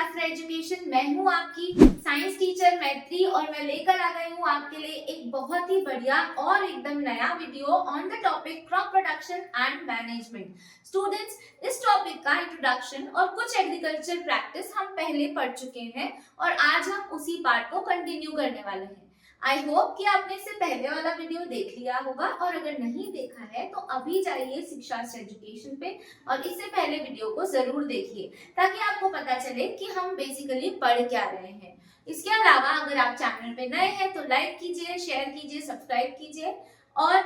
शास्त्र एजुकेशन। मैं हूं आपकी साइंस टीचर मैत्री और मैं लेकर आ गई हूं आपके लिए एक बहुत ही बढ़िया और एकदम नया video on the topic crop production and management. Students, इस टॉपिक का इंट्रोडक्शन और कुछ एग्रीकल्चर प्रैक्टिस हम पहले पढ़ चुके हैं और आज हम उसी पार्ट को कंटिन्यू करने वाले हैं। आई होप कि आपने इससे पहले वाला वीडियो देख लिया होगा और अगर नहीं देखा है तो अभी जाइए शिक्षा एजुकेशन पे और इससे पहले वीडियो को जरूर देखिए ताकि आपको पता चले कि हम बेसिकली पढ़ क्या रहे हैं। इसके अलावा अगर आप चैनल पे नए हैं तो लाइक कीजिए, शेयर कीजिए, सब्सक्राइब कीजिए और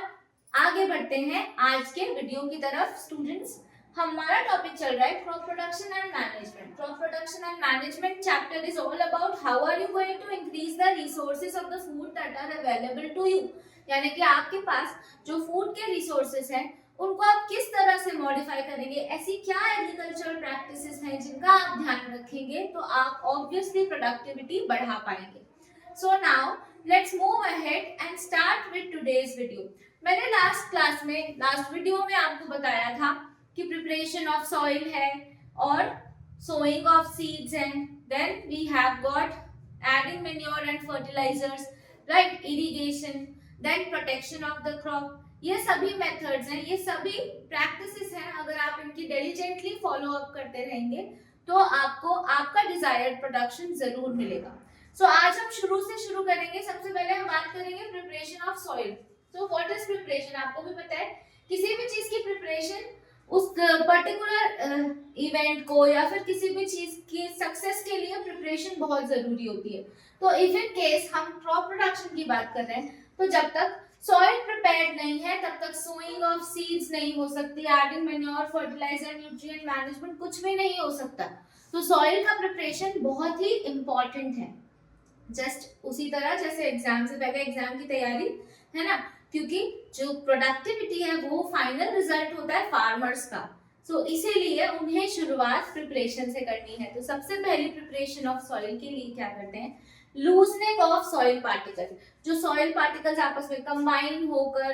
आगे बढ़ते हैं आज के वीडियो की तरफ। स्टूडेंट्स, हमारा टॉपिक चल रहा है crop production and management. Crop production and management chapter is all about how are you going to increase the resources of the food that are available to you. यानी कि आपके पास जो फूड के resources हैं उनको आप किस तरह से मॉडिफाई करेंगे, ऐसी क्या एग्रीकल्चरल प्रैक्टिसेस हैं जिनका आप ध्यान रखेंगे तो आप ऑब्वियसली प्रोडक्टिविटी बढ़ा पाएंगे। So now let's move ahead and start with today's video. मैंने लास्ट वीडियो में आपको बताया था कि प्रिपरेशन ऑफ सॉइल है और सोइंग ऑफ सीड्स हैं, then we have got adding manure and fertilisers, right, irrigation, then protection of the crop. ये सभी मेथड्स हैं, ये सभी प्रैक्टिसेस हैं। अगर आप इनकी डिलिजेंटली फॉलो अप करते रहेंगे तो आपको आपका डिजायर्ड प्रोडक्शन जरूर मिलेगा। सो आज हम शुरू करेंगे। सबसे पहले हम बात करेंगे preparation of soil. So what is preparation? आपको भी पता है किसी भी चीज की प्रिपरेशन उस पर्टिकुलर इवेंट को या फिर किसी भी चीज की सक्सेस के लिए प्रिपरेशन बहुत जरूरी होती है। तो इफ इन केस हम क्रॉप प्रोडक्शन की बात कर रहे हैं तो जब तक सॉइल प्रिपेयर्ड नहीं है तब तक सोइंग ऑफ सीड्स नहीं हो सकती, adding manure, fertiliser, nutrient management कुछ भी नहीं हो सकता। तो सॉइल का प्रिपरेशन बहुत ही इंपॉर्टेंट है। जस्ट उसी तरह जैसे एग्जाम से पहले एग्जाम की तैयारी है ना, क्योंकि जो प्रोडक्टिविटी है वो फाइनल रिजल्ट होता है फार्मर्स का। सो इसीलिए उन्हें शुरुआत प्रिपरेशन से करनी है। तो सबसे पहली प्रिपरेशन ऑफ सॉइल के लिए क्या करते हैं? Loosening of soil particle. जो सॉइल पार्टिकल्स आपस में कंबाइन होकर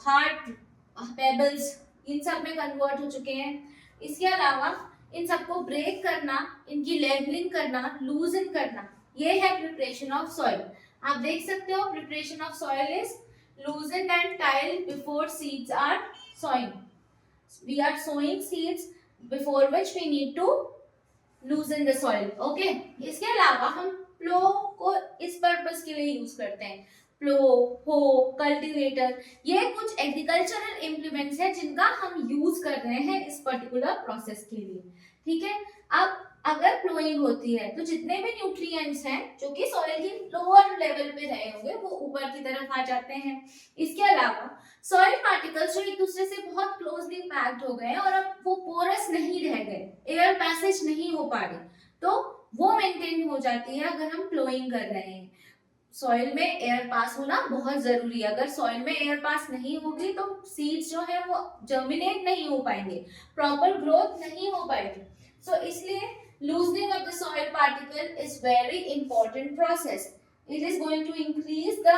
हार्ड पेबल्स इन सब में कन्वर्ट हो चुके हैं। इसके अलावा इन सबको ब्रेक करना, इनकी लेवलिंग करना, लूजन करना, ये है प्रिपरेशन ऑफ सॉइल। आप देख सकते हो preparation of soil is loosen and tile before seeds are sowing. We are sowing seeds before which we need to loosen the soil. Okay? इसके अलावा हम प्लो को इस पर्पस के लिए यूज करते हैं। प्लो, हो, कल्टीवेटर, ये कुछ एग्रीकल्चरल इम्प्लीमेंट्स हैं जिनका हम यूज कर रहे हैं इस पर्टिकुलर प्रोसेस के लिए। ठीक है, अब अगर प्लोइंग होती है तो जितने भी न्यूट्रिएंट्स हैं जो कि सॉइल की लोअर लेवल पे रहे होंगे वो ऊपर की तरफ आ जाते हैं। इसके अलावा सॉइल पार्टिकल्स जो एक दूसरे से बहुत क्लोजली पैक्ड हो गए हैं और अब वो पोरस नहीं रह गए, एयर पैसेज नहीं हो पा रही, तो वो मेंटेन हो जाती है अगर हम प्लोइंग कर रहे हैं। सॉइल में एयर पास होना बहुत जरूरी है। अगर सॉइल में एयर पास नहीं होगी तो सीड्स जो है वो जर्मिनेट नहीं हो पाएंगे, प्रॉपर ग्रोथ नहीं हो पाएगी। सो इसलिए loosening of the soil particle is very important process. It is going to increase the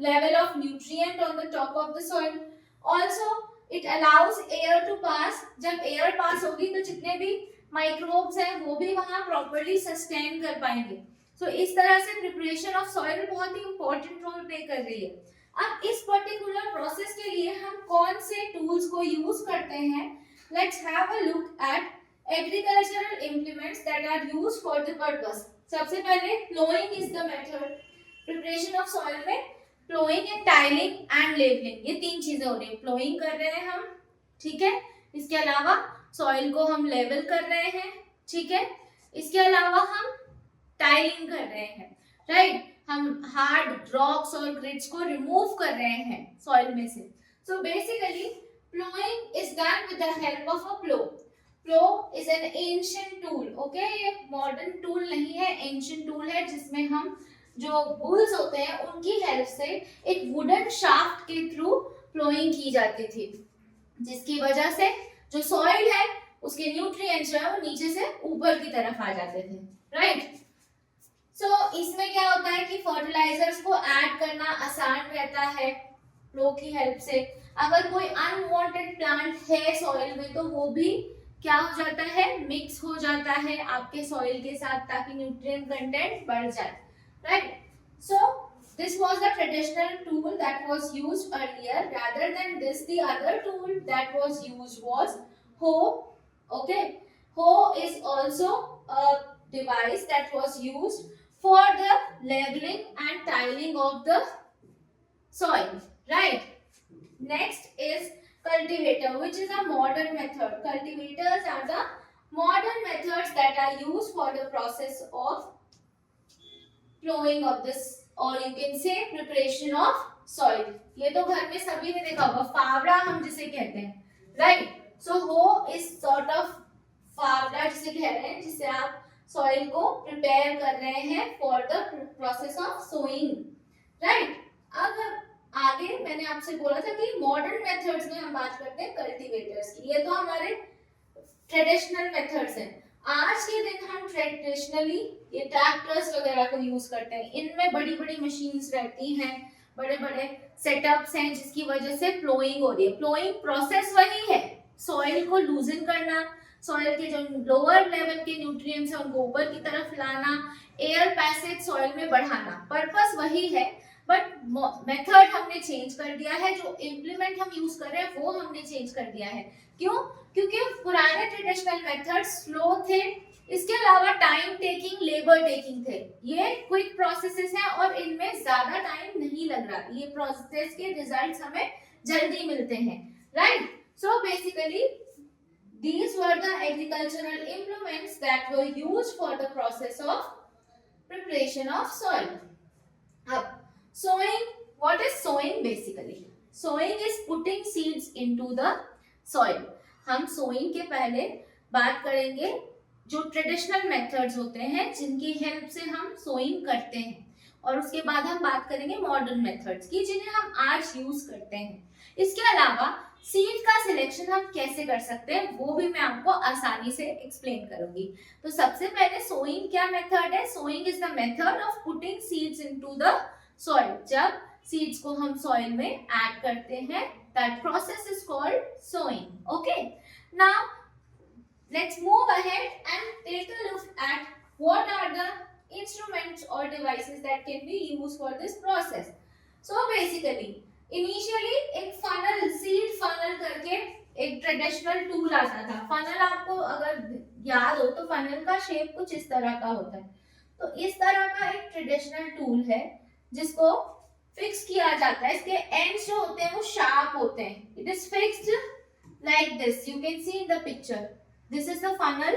level of nutrient on the top of the soil. Also, it allows air to pass. जब air pass होगी तो जितने भी microbes हैं वो भी वहाँ properly sustain कर पाएंगे। So इस तरह से preparation of soil बहुत ही important role play कर रही है। अब इस particular process के लिए हम कौन से tools को use करते हैं? Let's have a look at agricultural implements that are used for the purpose. सबसे पहले plowing is the method. Preparation of soil में plowing and tiling and leveling, ये तीन चीजें हो रही है। plowing कर रहे हैं हम, ठीक है, इसके अलावा soil को हम level कर रहे हैं, ठीक है, इसके अलावा हम tiling कर रहे हैं, right, हम hard rocks और grids को remove कर रहे हैं soil में से। So basically plowing is done with the help of a plow. Plow is an ancient tool, okay? ये modern tool नहीं है, ancient tool है जिसमें हम जो bulls होते हैं उनकी हेल्प से एक wooden shaft के थ्रू plowing की जाती थी, जिसकी वजह से जो soil है उसके nutrients जो है वो नीचे से ऊपर की तरफ आ जाते थे, right? So इसमें क्या होता है कि fertilizers को add करना आसान रहता है plow की हेल्प से। अगर कोई unwanted plant है soil में तो वो भी क्या हो जाता है, मिक्स हो जाता है आपके सॉइल के साथ ताकि न्यूट्रिएंट कंटेंट बढ़ जाए, right. So this was the traditional tool that was used earlier. Rather than this, the other tool that was used was hoe. Okay, hoe is also a device that was used for the leveling and tiling of the soil, right. Next is cultivator, which is a modern method. Cultivators are the modern methods that are used for the process of plowing of this, or you can say preparation of soil. ये तो घर में सभी ने देखा होगा, फावड़ा हम जिसे कहते हैं, राइट। सो हो इज सॉर्ट ऑफ फावड़ा जिसे कह रहे हैं, जिससे आप सॉइल को प्रिपेयर कर रहे हैं for the process of sowing, right. अब आगे मैंने आपसे बोला था कि मॉडर्न मेथड्स में हम बात करते हैं कल्टीवेटर्स की। ये तो हमारे ट्रेडिशनल मेथड्स हैं। आज के दिन हम ट्रेडिशनली ये ट्रैक्टर्स वगैरह को यूज करते हैं। इनमें बड़ी बड़ी मशीन्स रहती हैं, बड़े बड़े सेटअप्स हैं, जिसकी वजह से प्लोइंग हो रही है। प्लोइंग प्रोसेस वही है, सॉइल को लूजन करना, सॉइल के जो लोअर लेवल के न्यूट्रिएंट्स हैं उनको ऊपर की तरफ लाना, एयर पैसेज सॉइल में बढ़ाना, पर्पस वही है। बट मेथड हमने चेंज कर दिया है, जो इम्प्लीमेंट हम यूज कर रहे हैं वो हमने चेंज कर दिया है। क्यों? क्योंकि पुराने ट्रेडिशनल मेथड स्लो थे, इसके अलावा टाइम टेकिंग, लेबर टेकिंग थे। ये क्विक प्रोसेसेस हैं और इनमें ज्यादा टाइम नहीं लग रहा, ये प्रोसेस के रिजल्ट्स हमें जल्दी मिलते हैं, right. So basically these were the agricultural implements that were used for the process of preparation of soil. Ab sowing, what is sowing basically? Sowing is putting seeds into the soil. हम sowing के पहले बात करेंगे जो traditional methods होते हैं जिनकी help से हम सोइंग करते हैं, और उसके बाद हम बात करेंगे मॉडर्न मेथड्स की जिन्हें हम आज यूज करते हैं। इसके अलावा सीड का सिलेक्शन हम कैसे कर सकते हैं वो भी मैं आपको आसानी से एक्सप्लेन करूंगी। तो सबसे पहले सोइंग क्या मेथड है? Sowing is the method of putting seeds into the soil. जब सीड्स को हम सॉइल में ऐड करते हैं, that process is called sowing. Okay, now let's move ahead and take a look at what are the instruments or devices that can be used for this process. So basically initially एक funnel, seed funnel करके एक traditional tool आता था। Funnel आपको अगर याद हो तो फनल का शेप कुछ इस तरह का होता है। तो इस तरह का एक ट्रेडिशनल टूल है जिसको फिक्स किया जाता है। इसके एंड्स जो होते हैं वो शार्प होते हैं। It is fixed like this, you can see in the picture, this is the funnel,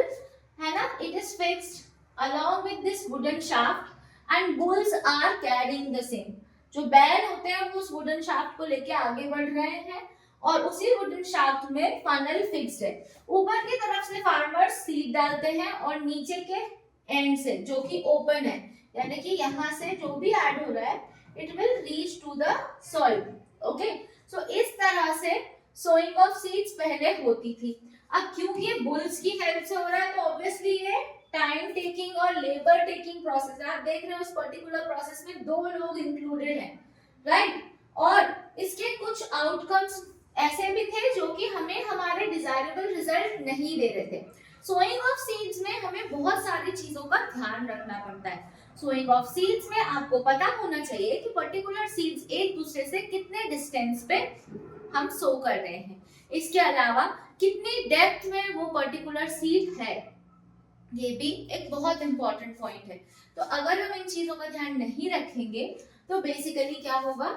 है ना। It is fixed along with this wooden shaft and bulls are carrying the same. जो बैल होते हैं वो उस वुडन शाफ्ट को लेके आगे बढ़ रहे हैं और उसी वुडन शाफ्ट में फनल फिक्स्ड है। ऊपर की तरफ से फार्मर्स सीड डालते हैं और नीचे के एंड से जो कि ओपन है, यानी कि यहाँ से जो भी ऐड हो रहा है it will reach to the soil. Okay, so इस तरह से सोइंग ऑफ सीड्स पहले होती थी। अब क्योंकि ये बुल्स की हेल्प से हो रहा है तो ऑब्वियसली ये टाइम टेकिंग और लेबर टेकिंग प्रोसेस है। आप देख रहे हो इस पर्टिकुलर प्रोसेस में 2 लोग इंक्लूडेड हैं, राइट। और इसके कुछ आउटकम्स ऐसे भी थे जो कि हमें हमारे डिजायरेबल रिजल्ट नहीं दे रहे थे। सोइंग ऑफ सीड्स में हमें बहुत सारी चीजों का ध्यान रखना पड़ता है। सोइंग ऑफ सीड्स में आपको पता होना चाहिए कि पर्टिकुलर सीड्स एक दूसरे से कितने डिस्टेंस पे हम सो कर रहे हैं, इसके अलावा कितनी डेप्थ में वो पर्टिकुलर सीड है, ये भी एक बहुत इंपॉर्टेंट पॉइंट है। तो अगर हम इन चीजों का ध्यान नहीं रखेंगे तो बेसिकली क्या होगा,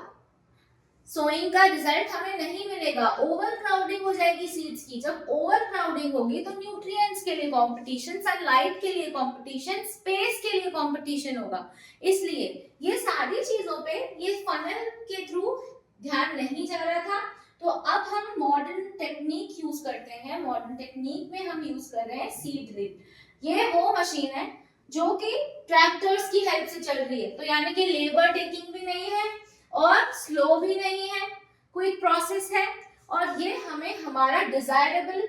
सोइंग का रिजल्ट हमें नहीं मिलेगा। ओवर क्राउडिंग हो जाएगी सीड्स की। जब ओवर क्राउडिंग होगी तो न्यूट्रिएंट्स के लिए कंपटीशन, सनलाइट के लिए कंपटीशन, स्पेस के लिए कंपटीशन होगा। इसलिए ये सारी चीजों पे ये फनल के थ्रू ध्यान नहीं जा रहा था। तो अब हम मॉडर्न टेक्निक यूज करते हैं। मॉडर्न टेक्निक में हम यूज कर रहे हैं सीड ड्रिल। ये वो मशीन है जो कि ट्रैक्टर्स की हेल्प से चल रही है, तो यानी कि लेबर टेकिंग भी नहीं है और स्लो भी नहीं है, क्विक प्रोसेस है और ये हमें हमारा डिजायरेबल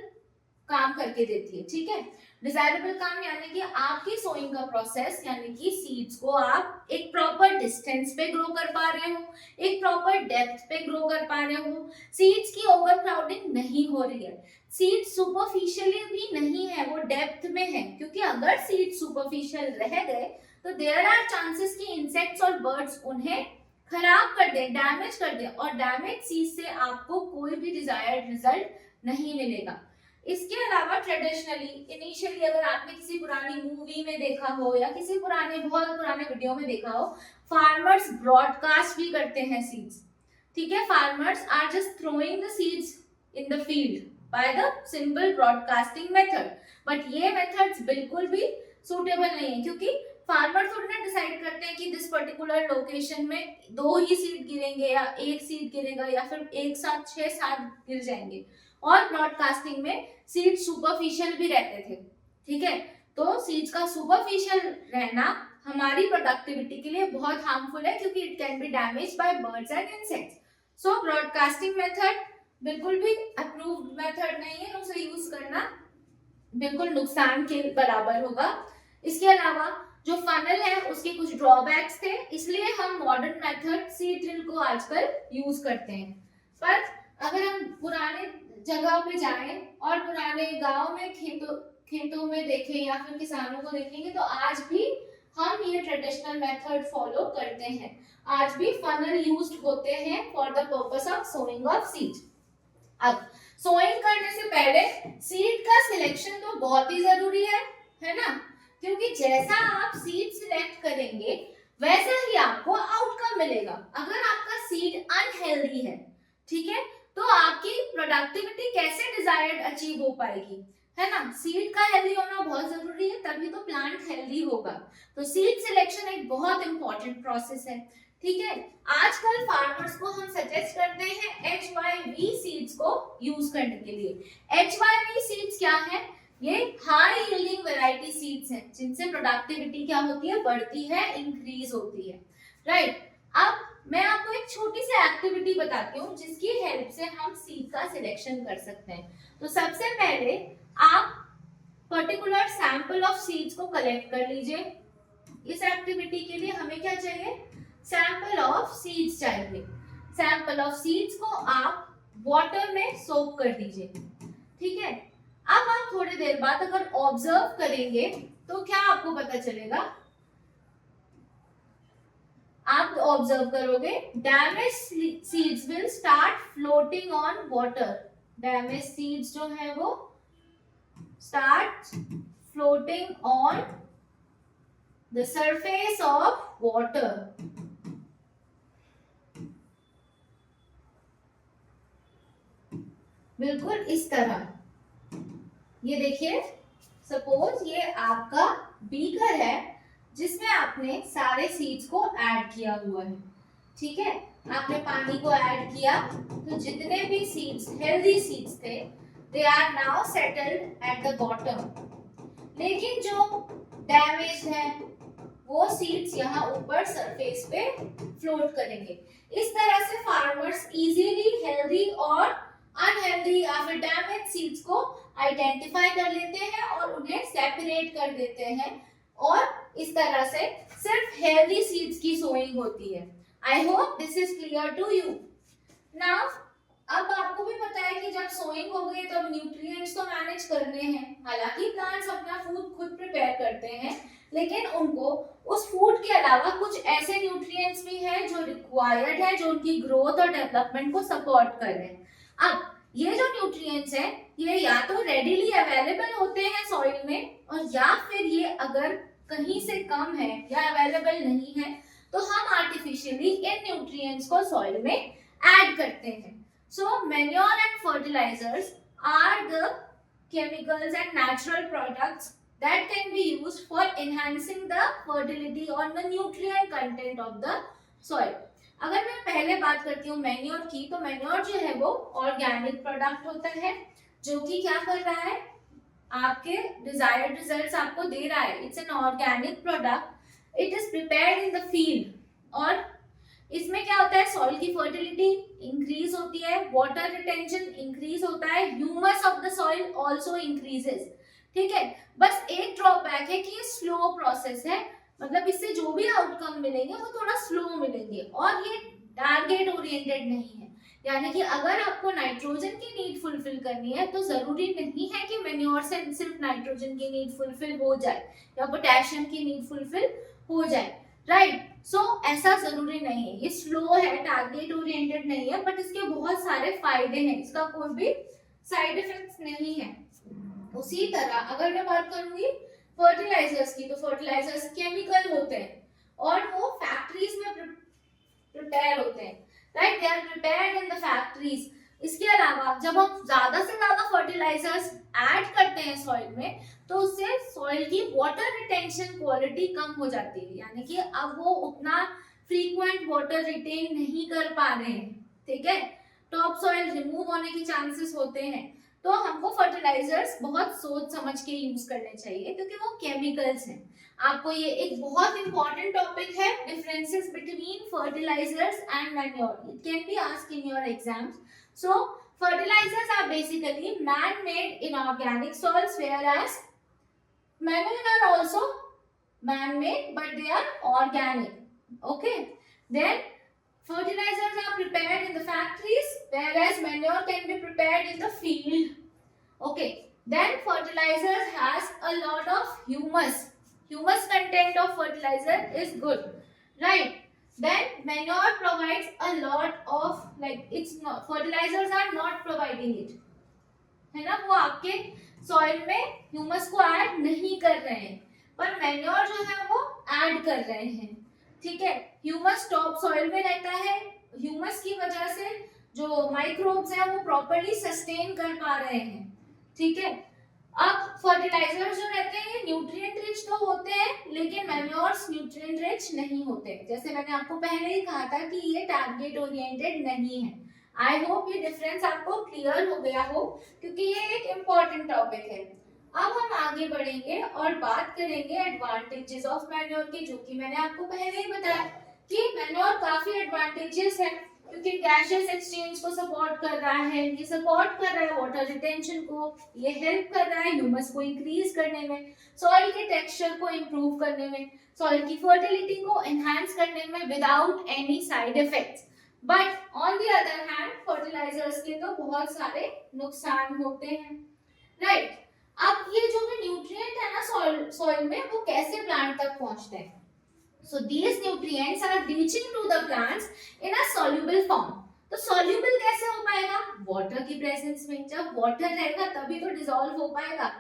काम करके देती है, ठीक है। डिजायरेबल काम यानी कि आपकी सोइंग का प्रोसेस, यानी कि सीड्स को आप एक प्रॉपर डिस्टेंस पे ग्रो कर पा रहे हो, एक प्रॉपर डेप्थ पे ग्रो कर पा रहे हो, सीड्स की ओवर क्राउडिंग नहीं हो रही है, सीड्स सुपरफिशियली भी नहीं है, वो डेप्थ में है, क्योंकि अगर सीड्स सुपरफिशियल रह गए तो देयर आर चांसेस कि इंसेक्ट्स और बर्ड्स उन्हें खराब कर दे, डैमेज कर दे, और डैमेज सीड से आपको कोई भी डिजायर्ड रिजल्ट नहीं मिलेगा। इसके अलावा ट्रेडिशनली इनिशियली अगर आपने किसी पुरानी मूवी में देखा हो या किसी पुराने बहुत पुराने वीडियो में देखा हो, फार्मर्स ब्रॉडकास्ट भी करते हैं सीड्स, ठीक है। Farmers are just throwing the seeds in the field by the simple broadcasting method, but ये मेथड्स बिल्कुल भी सूटेबल नहीं है, क्योंकि फार्मर थोड़ी ना डिसाइड करते हैं कि दिस पर्टिकुलर लोकेशन में 2 ही सीड गिरेंगे या 1 सीड गिरेगा या फिर एक साथ 6-7 गिर जाएंगे। और ब्रॉडकास्टिंग में सीड सुपरफिशियल भी रहते थे, ठीक है। तो सीड्स का सुपरफिशियल रहना हमारी प्रोडक्टिविटी के लिए बहुत हार्मफुल है, क्योंकि it can B damaged bye birds and insects. So broadcasting method बिल्कुल भी अप्रूव्ड मेथड नहीं है, उसे यूज करना बिल्कुल नुकसान के बराबर होगा। इसके अलावा जो फनल है उसके कुछ ड्रॉबैक्स थे, इसलिए हम मॉडर्न मेथड सीड ड्रिल को आजकल यूज करते हैं। पर अगर हम पुराने जगह पे जाएं और पुराने गांव में खेतों में देखें या फिर किसानों को देखेंगे, तो आज भी हम ये ट्रेडिशनल मेथड फॉलो करते हैं, आज भी फनल यूज्ड होते हैं for the purpose of sowing of seed. अब सोइंग करने से पहले सीड का सिलेक्शन तो बहुत ही जरूरी है ना, क्योंकि जैसा आप सीड सिलेक्ट करेंगे वैसा ही आपको आउटकम मिलेगा। अगर आपका सीड अनहेल्दी है, ठीक है, तो आपकी प्रोडक्टिविटी कैसे डिजायर्ड अचीव हो पाएगी, है ना। सीड का हेल्दी होना बहुत जरूरी है, तभी तो प्लांट हेल्दी होगा। तो सीड सिलेक्शन एक बहुत इंपॉर्टेंट प्रोसेस है, ठीक है। आजकल फार्मर्स को हम सजेस्ट करते हैं HYV सीड्स को यूज करने के लिए। HYV सीड्स क्या है? ये हाई यील्डिंग वैरायटी सीड्स हैं, जिनसे प्रोडक्टिविटी क्या होती है, बढ़ती है, इंक्रीज होती है, राइट। अब मैं आपको एक छोटी सी एक्टिविटी बताती हूँ जिसकी हेल्प से हम सीड का सिलेक्शन कर सकते हैं। तो सबसे पहले आप पर्टिकुलर सैंपल ऑफ सीड्स को कलेक्ट कर लीजिए। इस एक्टिविटी के लिए हमें क्या चाहिए, सैंपल ऑफ सीड्स चाहिए। सैंपल ऑफ सीड्स को आप वाटर में सोक कर दीजिए, ठीक है। अब आप थोड़ी देर बाद अगर ऑब्जर्व करेंगे तो क्या आपको पता चलेगा, आप ऑब्जर्व करोगे damage seeds will start floating on water. Damage seeds जो है वो start floating on the surface of water. बिल्कुल इस तरह, ये देखिए, सपोज ये आपका बीकर है जिसमें आपने सारे सीड्स को ऐड किया हुआ है, ठीक है। आपने पानी को ऐड किया, तो जितने भी सीड्स हेल्दी सीड्स थे they are now settled at the bottom, लेकिन जो डैमेज है वो सीड्स यहाँ ऊपर सरफेस पे फ्लोट करेंगे। इस तरह से फार्मर्स इजीली हेल्दी और अनहेल्दी या फिर डैमेज सीड्स को आइडेंटिफाई कर लेते हैं और उन्हें सेपरेट कर देते हैं, और इस तरह से सिर्फ हेल्दी सीड्स की सोइंग होती है। I hope this is clear to you. Now अब आपको भी पता है कि जब सोइंग हो गई तो न्यूट्रिएंट्स तो मैनेज करने हैं। हालांकि प्लांट्स अपना फूड खुद प्रिपेयर करते हैं, लेकिन उनको उस फूड के अलावा कुछ ऐसे न्यूट्रिएंट्स भी हैं जो रिक्वायर्ड है, जो उनकी ग्रोथ और डेवलपमेंट को सपोर्ट कर रहे हैं। अब ये जो न्यूट्रिएंट्स हैं ये या तो रेडीली अवेलेबल होते हैं सॉइल में, और या फिर ये अगर कहीं से कम है या अवेलेबल नहीं है तो हम आर्टिफिशियली इन न्यूट्रिएंट्स को सॉइल में ऐड करते हैं। So manure and fertilisers are the chemicals and natural products that can be used for enhancing the fertility or the nutrient content of the soil. अगर मैं पहले बात करती हूँ मैन्योर की, तो मैन्योर जो है वो ऑर्गेनिक प्रोडक्ट होता है जो कि क्या कर रहा है, आपके डिजायर्ड रिजल्ट्स आपको दे रहा है। It's an organic product, it is prepared in the field, और इसमें क्या होता है, सॉइल की फर्टिलिटी इंक्रीज होती है, वाटर रिटेंशन इंक्रीज होता है, humus of the soil also increases. ठीक है, बस एक ड्रॉबैक है कि ये स्लो प्रोसेस है, मतलब इससे जो भी आउटकम मिलेंगे वो थोड़ा स्लो मिलेंगे, और ये टारगेट ओरिएंटेड नहीं है। यानी कि अगर आपको नाइट्रोजन की नीड फुलफिल करनी है तो जरूरी नहीं है कि मैन्योर से सिर्फ नाइट्रोजन की नीड फुलफिल हो जाए या पोटेशियम की नीड फुलफिल हो जाए, राइट। सो ऐसा जरूरी नहीं है, ये स्लो है, टारगेट ओरिएंटेड नहीं है, बट इसके बहुत सारे फायदे हैं, इसका कोई भी साइड इफेक्ट्स नहीं है। उसी तरह अगर मैं बात करूंगी फर्टिलाइजर्स की, तो फर्टिलाइजर्स केमिकल होते हैं और वो फैक्ट्रीज में प्रिपेयर होते हैं, right, they are prepared in the factories. इसके अलावा जब हम ज्यादा से ज्यादा फर्टिलाइजर्स ऐड करते हैं सॉइल में, तो उससे सॉइल की वाटर रिटेंशन क्वालिटी कम हो जाती है, यानी कि अब वो उतना फ्रीक्वेंट वाटर रिटेन नहीं कर पा रहे हैं, ठीक है, टॉप सॉइल रिमूव होने के चांसेस होते हैं। तो हमको फर्टिलाइजर्स बहुत सोच समझ के यूज करने चाहिए, क्योंकि वो केमिकल्स हैं। आपको ये एक बहुत इंपॉर्टेंट टॉपिक है, differences between fertilizers and manure, it can be asked in your exams. So fertilizers are basically man-made inorganic soils, whereas manure are also man-made but they are organic. Okay, then fertilizers are prepared in the factories, whereas manure can be prepared in the field. Okay, then fertilizers has a lot of humus content of fertilizer is good, right. Then manure provides a lot of, like, it's not, fertilizers are not providing it, है ना, वो आपके soil में humus को add नहीं कर रहे हैं, पर मैन्योर जो है वो ऐड कर रहे हैं, ठीक है। ह्यूमस टॉप सॉइल में रहता है, ह्यूमस की वजह से जो माइक्रोब्स हैं वो प्रॉपर्ली सस्टेन कर पा रहे हैं, ठीक है। अब फर्टिलाइजर्स जो रहते हैं ये न्यूट्रिएंट रिच तो होते हैं, लेकिन मैन्योर्स न्यूट्रिएंट रिच नहीं होते, जैसे मैंने आपको पहले ही कहा था कि ये टारगेट ओरिएंटेड नहीं है। आई होप ये डिफरेंस आपको क्लियर हो गया हो, क्योंकि ये एक इम्पॉर्टेंट टॉपिक है। अब हम आगे बढ़ेंगे और बात करेंगे एडवांटेजेस ऑफ मैन्योर के, जो कि मैंने आपको पहले ही बताया कि मैन्योर काफी एडवांटेजेस है, क्योंकि गैसेस एक्सचेंज को सपोर्ट कर रहा है, ये सपोर्ट कर रहा है वाटर रिटेंशन को, ये हेल्प कर रहा है ह्यूमस को इंक्रीज करने में, सॉइल के टेक्सचर को इंप्रूव करने में, सॉइल की फर्टिलिटी को एनहांस करने में without any side effects. But on the other hand fertilizers के तो बहुत सारे नुकसान होते हैं, राइट। अब ये जो भी न्यूट्रिएंट है ना सॉइल में, वो कैसे प्लांट तक पहुंचते हैं? So these nutrients are reaching to the plants in a soluble form. तो soluble कैसे हो पाएगा? वाटर की प्रेजेंस में, जब वाटर रहेगा तभी तो डिसॉल्व हो पाएगा,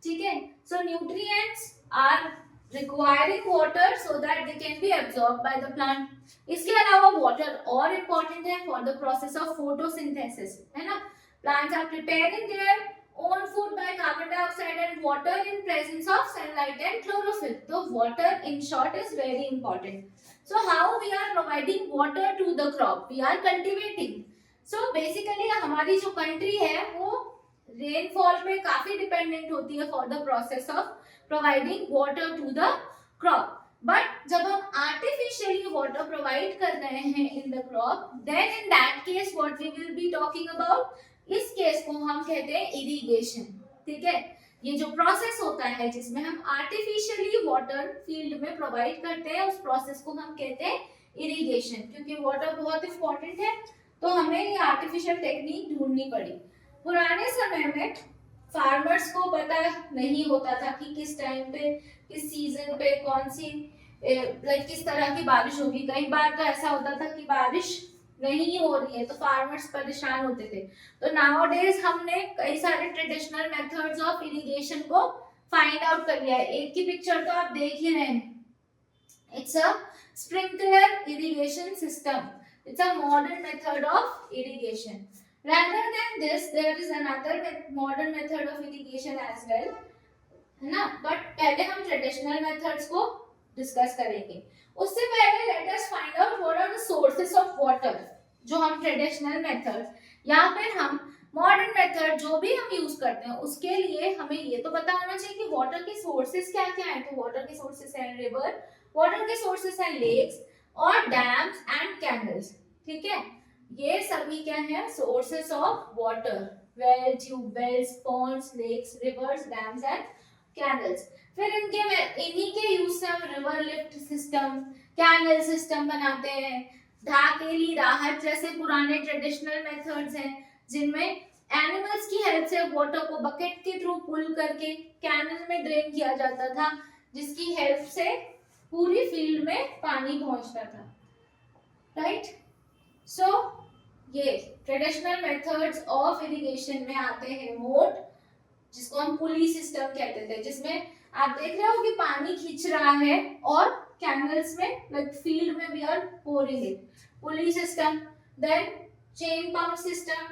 ठीक है। So nutrients are requiring water so that they can be absorbed by the plant. इसके अलावा water और important है for the process of photosynthesis, है ना। Plants are preparing their own food by carbon dioxide and water in presence of sunlight and chlorophyll. So water in short is very important. So how we are providing water to the crop? We are cultivating. So basically हमारी जो country है वो rainfall पे काफी dependent होती है for the process of providing water to the crop. But जब हम artificially water provide कर रहे हैं in the crop, then in that case what we will be talking about, इस केस को हम कहते हैं इरिगेशन, ठीक है। ये जो प्रोसेस होता है जिसमें हम आर्टिफिशियली वाटर फील्ड में प्रोवाइड करते हैं, उस प्रोसेस को हम कहते हैं इरिगेशन। क्योंकि वाटर बहुत इंपॉर्टेंट है तो हमें ये आर्टिफिशियल टेक्निक ढूंढनी पड़ी। पुराने समय में फार्मर्स को पता नहीं होता था कि किस टाइम पे, किस सीजन पे कौन सी किस तरह की बारिश होगी। कई बार तो ऐसा होता था कि बारिश नहीं हो रही है तो फार्मर्स परेशान होते थे। तो नाउअडेज हमने कई सारे ट्रेडिशनल मेथड्स ऑफ इरिगेशन को फाइंड आउट कर लिया है। एक की पिक्चर तो आप देख ही रहे हैं, it's a sprinkler irrigation system, it's a modern method of irrigation. rather than this there is another modern method of irrigation as well, है ना। बट पहले हम ट्रेडिशनल मेथड्स को डिस्कस करेंगे। उससे पहले let us find out what are the sources of water, जो हम ट्रेडिशनल मेथड या फिर हम मॉडर्न मेथड जो भी हम यूज करते हैं, उसके लिए हमें ये तो पता होना चाहिए कि वाटर के सोर्सेस क्या क्या हैं। तो वाटर के सोर्सेस हैं रिवर, वाटर के सोर्सेस हैं लेक्स, और डैम्स एंड कैनल्स। ठीक है, ये सभी क्या है, sources of water, well, tubewells, ponds, lakes, rivers, dams and canals. फिर इन्हीं के यूज से हम river lift system, canal system बनाते हैं। ढाकेली राहत जैसे पुराने ट्रेडिशनल मेथड्स हैं जिनमें एनिमल्स की हेल्प से वाटर को बकेट के थ्रू पुल करके कैनल में ड्रेन किया जाता था, जिसकी हेल्प से पूरी फील्ड में पानी पहुंचता था। राइट, सो ये ट्रेडिशनल मेथड्स ऑफ इरिगेशन में आते हैं मोट, जिसको हम पुली सिस्टम कहते थे, जिसमें आप देख रहे हो कि पानी खींच रहा है और कैनल्स में लाइक फील्ड में we are pouring it. Pulley system, then chain pump system,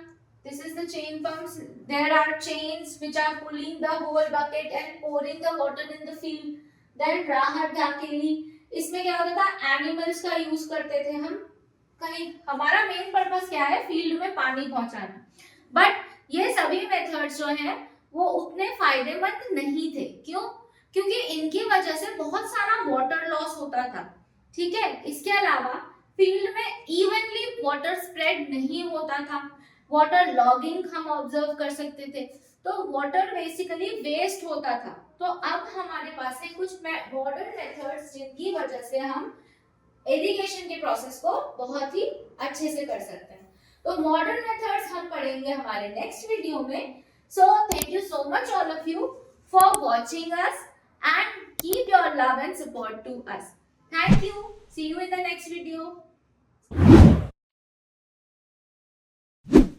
this is the chain pumps, there are chains which are pulling the whole bucket and pouring the water in the field. Then राहत ढाकेली, इसमें क्या होता था, animals का use करते थे हम, कहीं हमारा मेन पर्पस क्या है, फील्ड में पानी पहुंचाना। बट ये सभी मेथड्स जो हैं वो उतने फायदेमंद नहीं थे। क्यों? क्योंकि इनकी वजह से बहुत सारा वाटर लॉस होता था। ठीक है, इसके अलावा फील्ड में इवनली वाटर स्प्रेड नहीं होता था, वाटर लॉगिंग हम ऑब्जर्व कर सकते थे, तो वाटर बेसिकली वेस्ट होता था। तो अब हमारे पास है कुछ मॉडर्न मेथड्स जिनकी वजह से हम इरिगेशन के प्रोसेस को बहुत ही अच्छे से कर सकते हैं। तो मॉडर्न मेथड्स हम पढ़ेंगे हमारे नेक्स्ट वीडियो में। So thank you so much all of you for watching us and keep your love and support to us. Thank you. See you in the next video.